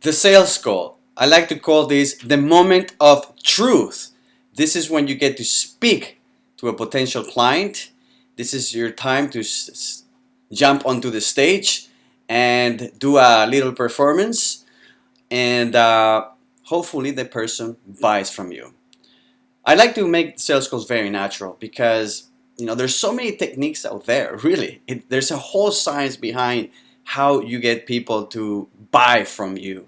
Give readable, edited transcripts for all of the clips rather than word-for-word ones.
The sales call. I like to call this the moment of truth. This is when you get to speak to a potential client. This is your time to jump onto the stage and do a little performance, and hopefully the person buys from you. I like to make sales calls very natural because there's so many techniques out there. Really, there's a whole science behind how you get people to buy from you.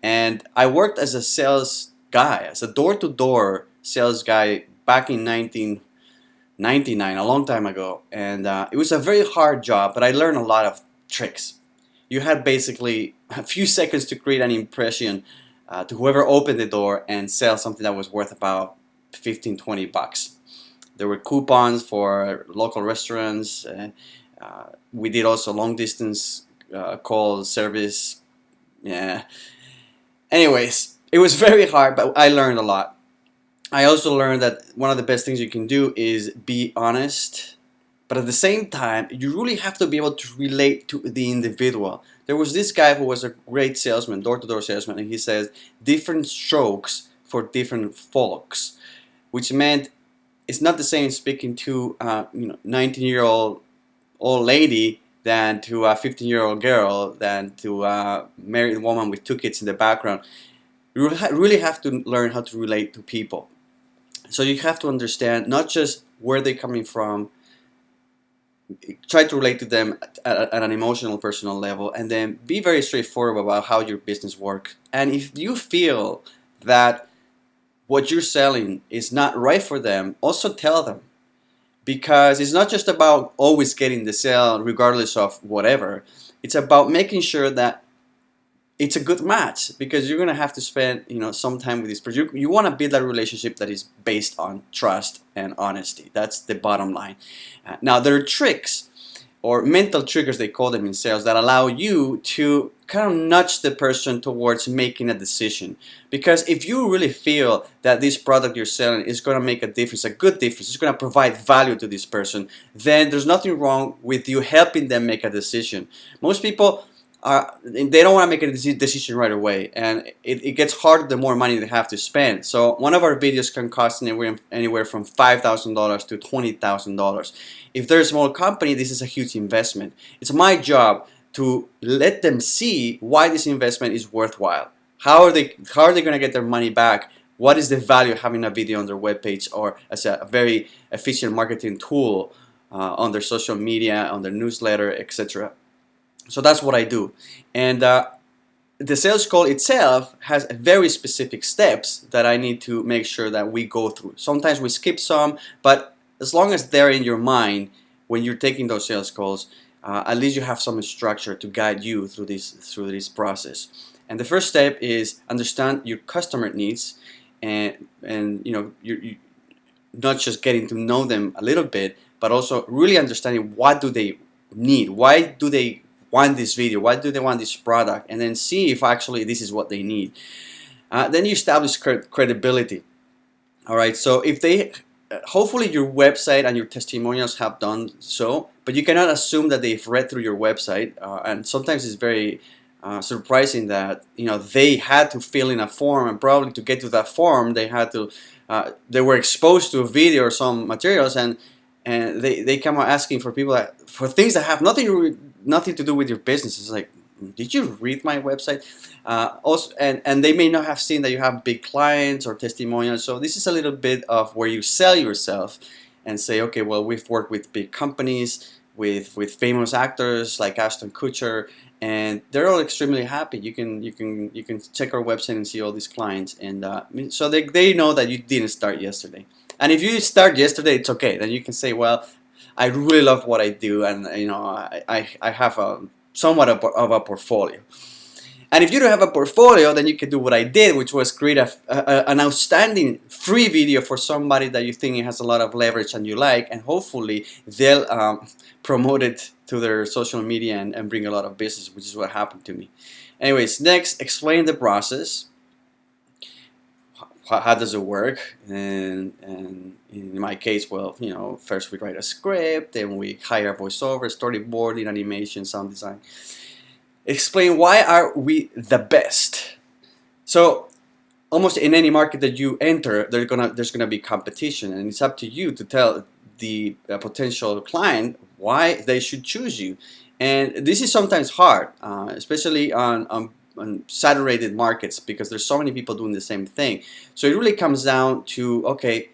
And I worked as a sales guy, as a door-to-door sales guy back in 1999, a long time ago. And it was a very hard job, but I learned a lot of tricks. You had basically a few seconds to create an impression to whoever opened the door and sell something that was worth about 15, 20 bucks. There were coupons for local restaurants. We did also long distance call service. Yeah. Anyways, it was very hard, but I learned a lot. I also learned that one of the best things you can do is be honest, but at the same time, you really have to be able to relate to the individual. There was this guy who was a great salesman, door-to-door salesman, and he says different strokes for different folks, which meant it's not the same speaking to 19-year-old old lady than to a 15-year-old girl, than to a married woman with 2 kids in the background. You really have to learn how to relate to people. So you have to understand not just where they're coming from, try to relate to them at an emotional, personal level, and then be very straightforward about how your business works. And if you feel that what you're selling is not right for them, also tell them. Because it's not just about always getting the sale regardless of whatever. It's about making sure that it's a good match, because you're going to have to spend some time with this person. You want to build a relationship that is based on trust and honesty. That's the bottom line. Now, there are tricks or mental triggers, they call them in sales, that allow you to kind of nudge the person towards making a decision. Because if you really feel that this product you're selling is going to make a difference, a good difference, it's going to provide value to this person, then there's nothing wrong with you helping them make a decision. Most people they don't want to make a decision right away, and it gets harder the more money they have to spend. So one of our videos can cost anywhere from $5,000 to $20,000. If they're a small company, this is a huge investment. It's my job to let them see why this investment is worthwhile. How are they going to get their money back? What is the value of having a video on their webpage or as a very efficient marketing tool on their social media, on their newsletter, etc. So that's what I do. And the sales call itself has very specific steps that I need to make sure that we go through. Sometimes we skip some, but as long as they're in your mind when you're taking those sales calls, at least you have some structure to guide you through this process. And the first step is understand your customer needs, and you're not just getting to know them a little bit, but also really understanding what do they need, why do they want this video, why do they want this product, and then see if actually this is what they need. Then you establish credibility. All right, so if they hopefully your website and your testimonials have done so, but you cannot assume that they've read through your website, and sometimes it's very surprising that they had to fill in a form, and probably to get to that form they had to they were exposed to a video or some materials, and they come out asking for for things that have nothing to do with your business. It's like, did you read my website? Also, and they may not have seen that you have big clients or testimonials. So this is a little bit of where you sell yourself and say, okay, well, we've worked with big companies, with famous actors like Ashton Kutcher, and they're all extremely happy. You can check our website and see all these clients, and so they know that you didn't start yesterday. And if you start yesterday, it's okay. Then you can say, well, I really love what I do, and I have somewhat of a portfolio. And if you don't have a portfolio, then you can do what I did, which was create an outstanding free video for somebody that you think has a lot of leverage and you like, and hopefully they'll promote it to their social media and bring a lot of business, which is what happened to me. Anyways, next, explain the process. How does it work? And in my case, well, first we write a script, then we hire a voiceover, storyboarding, animation, sound design. Explain why are we the best. So almost in any market that you enter, there's gonna be competition, and it's up to you to tell the potential client why they should choose you. And this is sometimes hard, especially on saturated markets, because there's so many people doing the same thing. So it really comes down to, okay,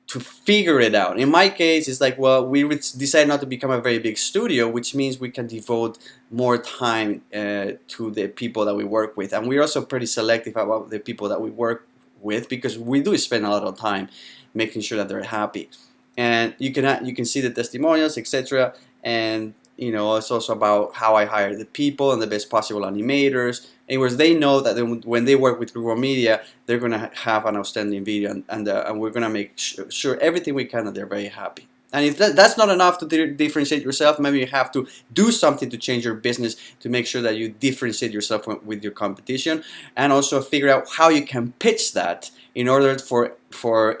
to figure it out. In my case, it's like, well, we decided not to become a very big studio, which means we can devote more time to the people that we work with. And we're also pretty selective about the people that we work with, because we do spend a lot of time making sure that they're happy. And you can see the testimonials, etc. And it's also about how I hire the people and the best possible animators. Anyways, they know that when they work with Grumo Media, they're going to have an outstanding video, and we're going to make sure everything we can that they're very happy. And if that's not enough to differentiate yourself, maybe you have to do something to change your business to make sure that you differentiate yourself with your competition, and also figure out how you can pitch that in order for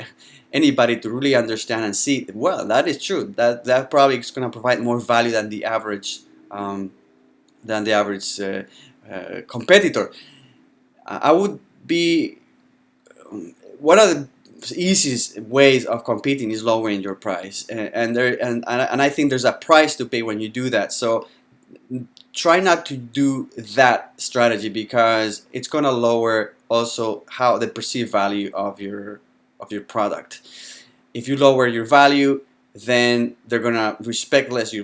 anybody to really understand and see, well, that is true. That probably is going to provide more value than the average competitor. I would be one of the easiest ways of competing is lowering your price, and I think there's a price to pay when you do that. So try not to do that strategy, because it's going to lower also how the perceived value of your product. If you lower your value, then they're going to respect less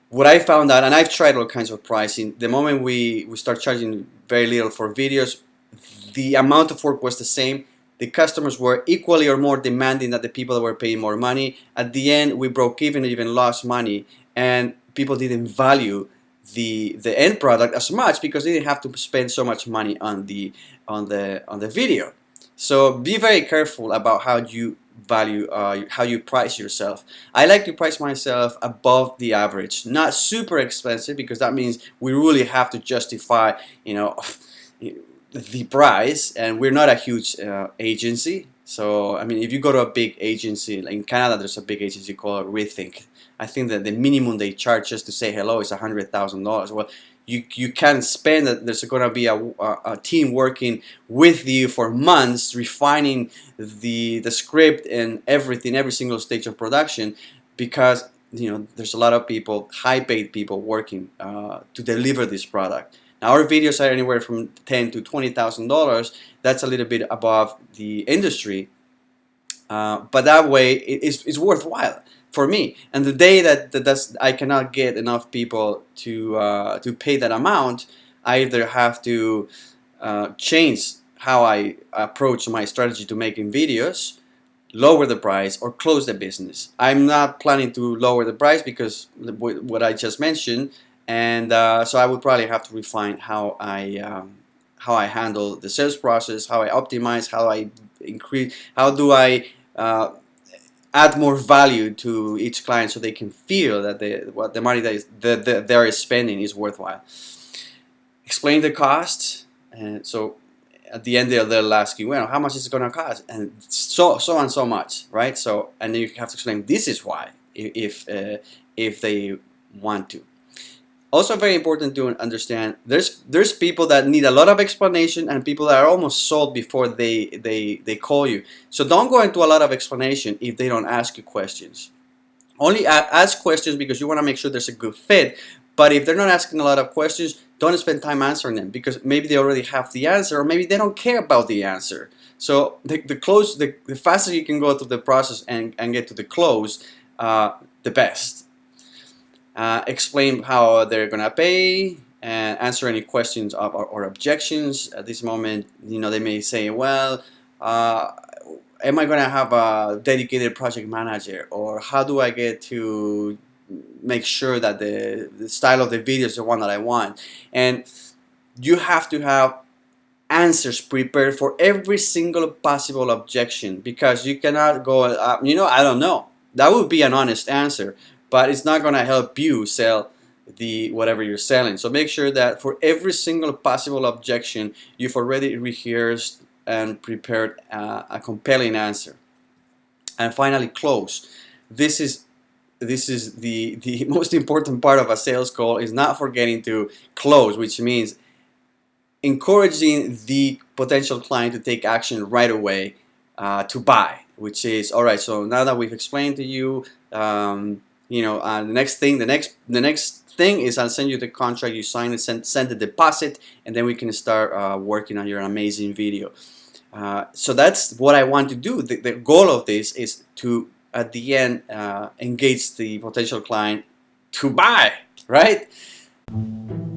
what I found out, and I've tried all kinds of pricing, the moment we start charging very little for videos, the amount of work was the same. The customers were equally or more demanding than the people that were paying more money. At the end, we broke even lost money, and people didn't value the end product as much, because they didn't have to spend so much money on the video. So be very careful about how you value, how you price yourself. I like to price myself above the average, not super expensive, because that means we really have to justify, the price, and we're not a huge agency. So I mean, if you go to a big agency, like in Canada, there's a big agency called Rethink. I think that the minimum they charge just to say hello is $100,000. Well, you can spend that. There's going to be a team working with you for months, refining the script and everything, every single stage of production, because there's a lot of people, high-paid people, working to deliver this product. Now, our videos are anywhere from $10,000 to $20,000. That's a little bit above the industry, but that way it's worthwhile for me. And the day that I cannot get enough people to pay that amount, I either have to change how I approach my strategy to making videos, lower the price, or close the business. I'm not planning to lower the price because what I just mentioned, and so I would probably have to refine how I handle the sales process, how I optimize, how I increase, how do I add more value to each client so they can feel that the money that they're spending is worthwhile. Explain the cost, and so at the end they'll ask you, well, how much is it going to cost, and so and so much, right? So, and then you have to explain this is why, if they want to. Also very important to understand, there's people that need a lot of explanation and people that are almost sold before they call you. So don't go into a lot of explanation if they don't ask you questions. Only ask questions because you want to make sure there's a good fit. But if they're not asking a lot of questions, don't spend time answering them, because maybe they already have the answer, or maybe they don't care about the answer. So the faster you can go through the process and get to the close, the best. Explain how they're gonna pay, and answer any questions or objections. At this moment, they may say, well, am I gonna have a dedicated project manager, or how do I get to make sure that the style of the video is the one that I want? And you have to have answers prepared for every single possible objection, because you cannot go, I don't know. That would be an honest answer, but it's not going to help you sell whatever you're selling. So make sure that for every single possible objection, you've already rehearsed and prepared a compelling answer. And finally, close. This is the most important part of a sales call, is not forgetting to close, which means encouraging the potential client to take action right away to buy, which is, all right, so now that we've explained to you, the next thing is I'll send you the contract, you sign it, send the deposit, and then we can start working on your amazing video. So that's what I want to do. The goal of this is to, at the end, engage the potential client to buy, right?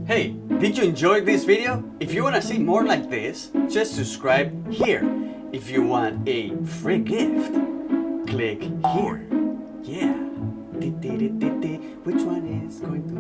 Hey, did you enjoy this video? If you want to see more like this, just subscribe here. If you want a free gift, click here. Yeah. Which one is going to